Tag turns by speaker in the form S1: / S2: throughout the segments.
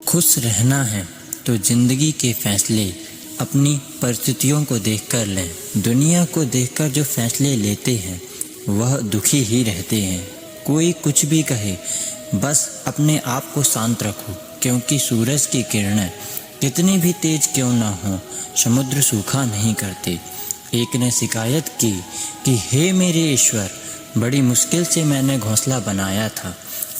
S1: खुश रहना है तो ज़िंदगी के फैसले अपनी परिस्थितियों को देखकर लें। दुनिया को देखकर जो फैसले लेते हैं वह दुखी ही रहते हैं। कोई कुछ भी कहे, बस अपने आप को शांत रखो, क्योंकि सूरज की किरणें कितनी भी तेज क्यों ना हो, समुद्र सूखा नहीं करते। एक ने शिकायत की कि हे मेरे ईश्वर, बड़ी मुश्किल से मैंने घोंसला बनाया था,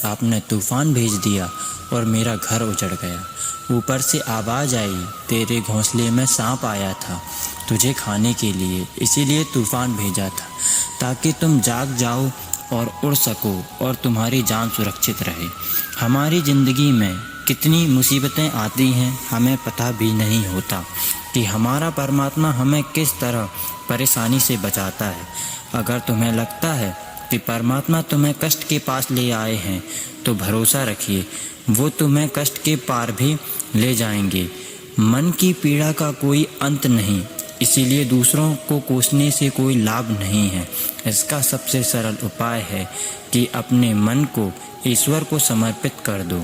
S1: आपने तूफान भेज दिया और मेरा घर उजड़ गया। ऊपर से आवाज़ आई, तेरे घोंसले में सांप आया था तुझे खाने के लिए, इसीलिए तूफान भेजा था ताकि तुम जाग जाओ और उड़ सको और तुम्हारी जान सुरक्षित रहे। हमारी ज़िंदगी में कितनी मुसीबतें आती हैं, हमें पता भी नहीं होता कि हमारा परमात्मा हमें किस तरह परेशानी से बचाता है। अगर तुम्हें लगता है कि परमात्मा तुम्हें कष्ट के पास ले आए हैं तो भरोसा रखिए, वो तुम्हें कष्ट के पार भी ले जाएंगे। मन की पीड़ा का कोई अंत नहीं, इसीलिए दूसरों को कोसने से कोई लाभ नहीं है। इसका सबसे सरल उपाय है कि अपने मन को ईश्वर को समर्पित कर दो।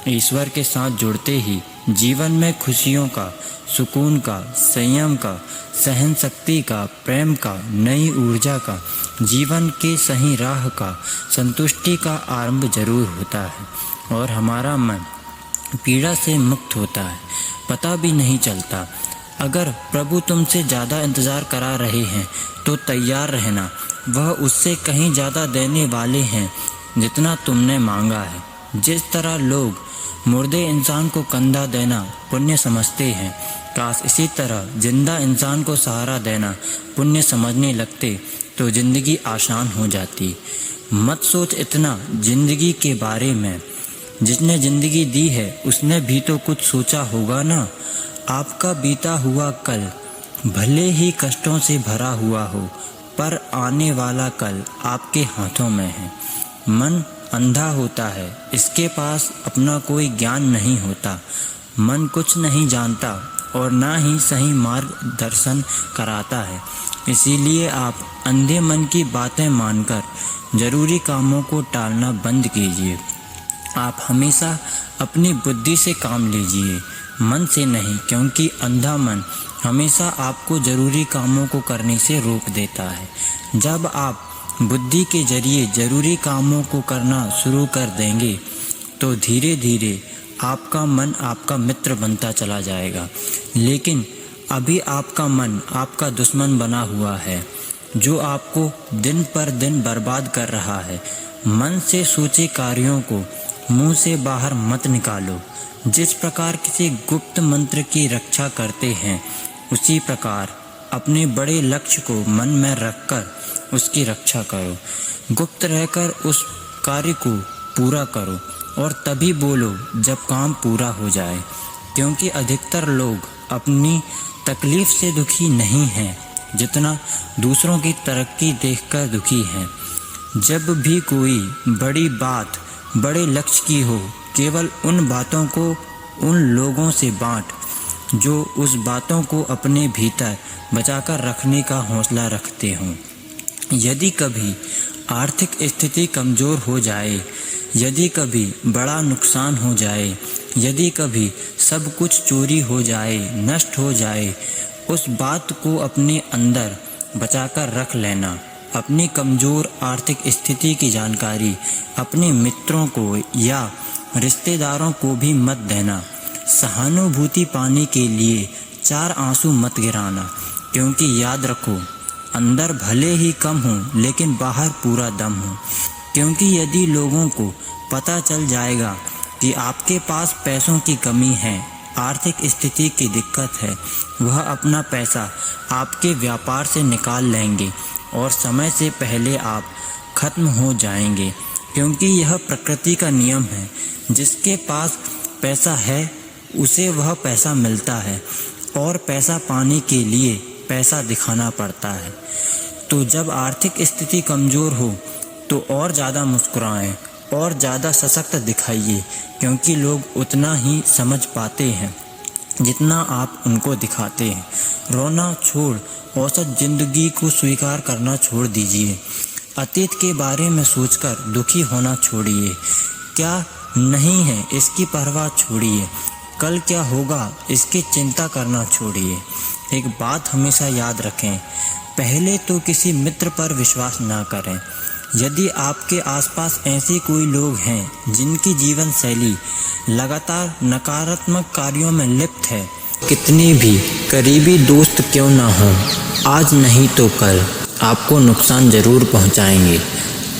S1: ईश्वर के साथ जुड़ते ही जीवन में खुशियों का, सुकून का, संयम का, सहन शक्ति का, प्रेम का, नई ऊर्जा का, जीवन के सही राह का, संतुष्टि का आरंभ जरूर होता है और हमारा मन पीड़ा से मुक्त होता है, पता भी नहीं चलता। अगर प्रभु तुमसे ज़्यादा इंतज़ार करा रहे हैं तो तैयार रहना, वह उससे कहीं ज़्यादा देने वाले हैं जितना तुमने मांगा है। जिस तरह लोग मुर्दे इंसान को कंधा देना पुण्य समझते हैं, काश इसी तरह जिंदा इंसान को सहारा देना पुण्य समझने लगते तो ज़िंदगी आसान हो जाती। मत सोच इतना ज़िंदगी के बारे में, जिसने ज़िंदगी दी है उसने भी तो कुछ सोचा होगा ना। आपका बीता हुआ कल भले ही कष्टों से भरा हुआ हो, पर आने वाला कल आपके हाथों में है। मन अंधा होता है, इसके पास अपना कोई ज्ञान नहीं होता। मन कुछ नहीं जानता और ना ही सही मार्गदर्शन कराता है। इसीलिए आप अंधे मन की बातें मानकर जरूरी कामों को टालना बंद कीजिए। आप हमेशा अपनी बुद्धि से काम लीजिए, मन से नहीं, क्योंकि अंधा मन हमेशा आपको जरूरी कामों को करने से रोक देता है। जब आप बुद्धि के जरिए जरूरी कामों को करना शुरू कर देंगे तो धीरे धीरे आपका मन आपका मित्र बनता चला जाएगा। लेकिन अभी आपका मन आपका दुश्मन बना हुआ है, जो आपको दिन पर दिन बर्बाद कर रहा है। मन से सोचे कार्यों को मुंह से बाहर मत निकालो। जिस प्रकार किसी गुप्त मंत्र की रक्षा करते हैं, उसी प्रकार अपने बड़े लक्ष्य को मन में रखकर उसकी रक्षा करो। गुप्त रहकर उस कार्य को पूरा करो और तभी बोलो जब काम पूरा हो जाए, क्योंकि अधिकतर लोग अपनी तकलीफ से दुखी नहीं हैं जितना दूसरों की तरक्की देखकर दुखी हैं। जब भी कोई बड़ी बात बड़े लक्ष्य की हो, केवल उन बातों को उन लोगों से बांट जो उस बातों को अपने भीतर बचाकर रखने का हौसला रखते हों। यदि कभी आर्थिक स्थिति कमज़ोर हो जाए, यदि कभी बड़ा नुकसान हो जाए, यदि कभी सब कुछ चोरी हो जाए, नष्ट हो जाए, उस बात को अपने अंदर बचाकर रख लेना। अपनी कमज़ोर आर्थिक स्थिति की जानकारी अपने मित्रों को या रिश्तेदारों को भी मत देना। सहानुभूति पाने के लिए 4 आंसू मत गिराना, क्योंकि याद रखो, अंदर भले ही कम हो लेकिन बाहर पूरा दम हो। क्योंकि यदि लोगों को पता चल जाएगा कि आपके पास पैसों की कमी है, आर्थिक स्थिति की दिक्कत है, वह अपना पैसा आपके व्यापार से निकाल लेंगे और समय से पहले आप खत्म हो जाएंगे। क्योंकि यह प्रकृति का नियम है, जिसके पास पैसा है उसे वह पैसा मिलता है और पैसा पाने के लिए पैसा दिखाना पड़ता है। तो जब आर्थिक स्थिति कमज़ोर हो तो और ज़्यादा मुस्कुराएं और ज़्यादा सशक्त दिखाइए, क्योंकि लोग उतना ही समझ पाते हैं जितना आप उनको दिखाते हैं। रोना छोड़ औसत ज़िंदगी को स्वीकार करना छोड़ दीजिए। अतीत के बारे में सोचकर दुखी होना छोड़िए। क्या नहीं है इसकी परवाह छोड़िए। कल क्या होगा इसकी चिंता करना छोड़िए। एक बात हमेशा याद रखें, पहले तो किसी मित्र पर विश्वास ना करें। यदि आपके आसपास ऐसे कोई लोग हैं जिनकी जीवन शैली लगातार नकारात्मक कार्यों में लिप्त है, कितने भी करीबी दोस्त क्यों ना हों, आज नहीं तो कल आपको नुकसान ज़रूर पहुंचाएंगे।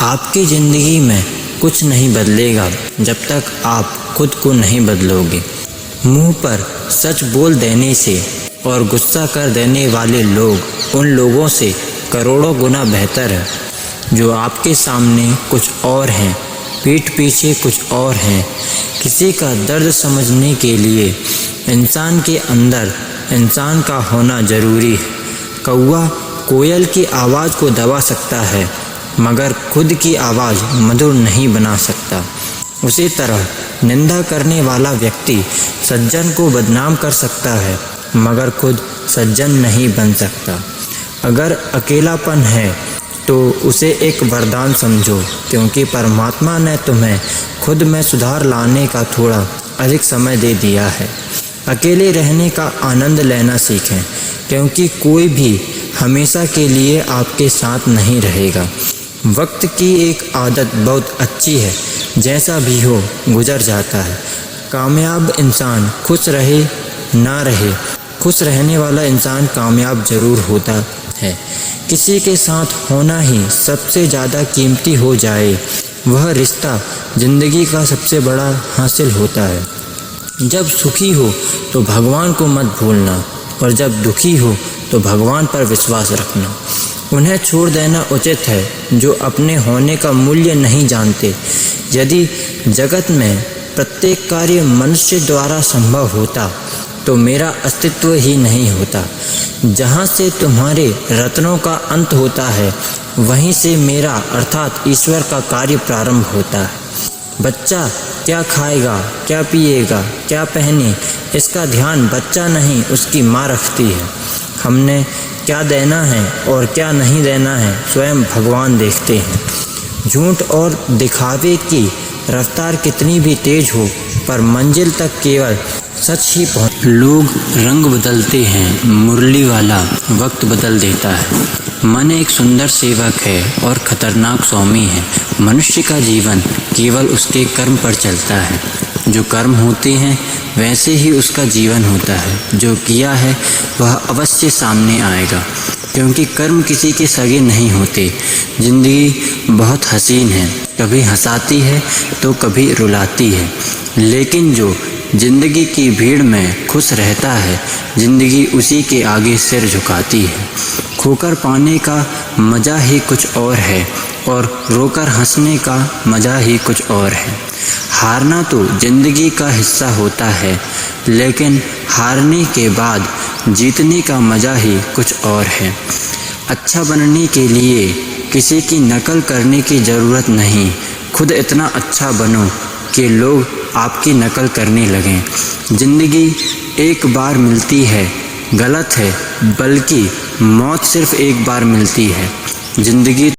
S1: आपकी ज़िंदगी में कुछ नहीं बदलेगा जब तक आप खुद को नहीं बदलोगे। मुंह पर सच बोल देने से और गुस्सा कर देने वाले लोग उन लोगों से करोड़ों गुना बेहतर है जो आपके सामने कुछ और हैं, पीठ पीछे कुछ और हैं। किसी का दर्द समझने के लिए इंसान के अंदर इंसान का होना ज़रूरी है। कौवा कोयल की आवाज़ को दबा सकता है मगर खुद की आवाज़ मधुर नहीं बना सकता। उसी तरह निंदा करने वाला व्यक्ति सज्जन को बदनाम कर सकता है मगर खुद सज्जन नहीं बन सकता। अगर अकेलापन है तो उसे एक वरदान समझो, क्योंकि परमात्मा ने तुम्हें खुद में सुधार लाने का थोड़ा अधिक समय दे दिया है। अकेले रहने का आनंद लेना सीखें, क्योंकि कोई भी हमेशा के लिए आपके साथ नहीं रहेगा। वक्त की एक आदत बहुत अच्छी है, जैसा भी हो गुजर जाता है। कामयाब इंसान खुश रहे ना रहे, खुश रहने वाला इंसान कामयाब ज़रूर होता है। किसी के साथ होना ही सबसे ज़्यादा कीमती हो जाए, वह रिश्ता ज़िंदगी का सबसे बड़ा हासिल होता है। जब सुखी हो तो भगवान को मत भूलना, और जब दुखी हो तो भगवान पर विश्वास रखना। उन्हें छोड़ देना उचित है जो अपने होने का मूल्य नहीं जानते। यदि जगत में प्रत्येक कार्य मनुष्य द्वारा संभव होता तो मेरा अस्तित्व ही नहीं होता। जहाँ से तुम्हारे रत्नों का अंत होता है, वहीं से मेरा अर्थात ईश्वर का कार्य प्रारंभ होता है। बच्चा क्या खाएगा, क्या पिएगा, क्या पहने, इसका ध्यान बच्चा नहीं उसकी माँ रखती है। हमने क्या देना है और क्या नहीं देना है स्वयं भगवान देखते हैं। झूठ और दिखावे की रफ्तार कितनी भी तेज हो, पर मंजिल तक केवल सच ही पहुँच। लोग रंग बदलते हैं, मुरली वाला वक्त बदल देता है। मन एक सुंदर सेवक है और खतरनाक स्वामी है। मनुष्य का जीवन केवल उसके कर्म पर चलता है। जो कर्म होते हैं वैसे ही उसका जीवन होता है। जो किया है वह अवश्य सामने आएगा, क्योंकि कर्म किसी के सगे नहीं होते। जिंदगी बहुत हसीन है, कभी हंसाती है तो कभी रुलाती है, लेकिन जो जिंदगी की भीड़ में खुश रहता है, जिंदगी उसी के आगे सिर झुकाती है। खोकर पाने का मज़ा ही कुछ और है और रोकर हंसने का मज़ा ही कुछ और है। हारना तो जिंदगी का हिस्सा होता है, लेकिन हारने के बाद जीतने का मज़ा ही कुछ और है। अच्छा बनने के लिए किसी की नकल करने की ज़रूरत नहीं। खुद इतना अच्छा बनो कि लोग आपकी नकल करने लगें। ज़िंदगी एक बार मिलती है, गलत है, बल्कि मौत सिर्फ एक बार मिलती है। ज़िंदगी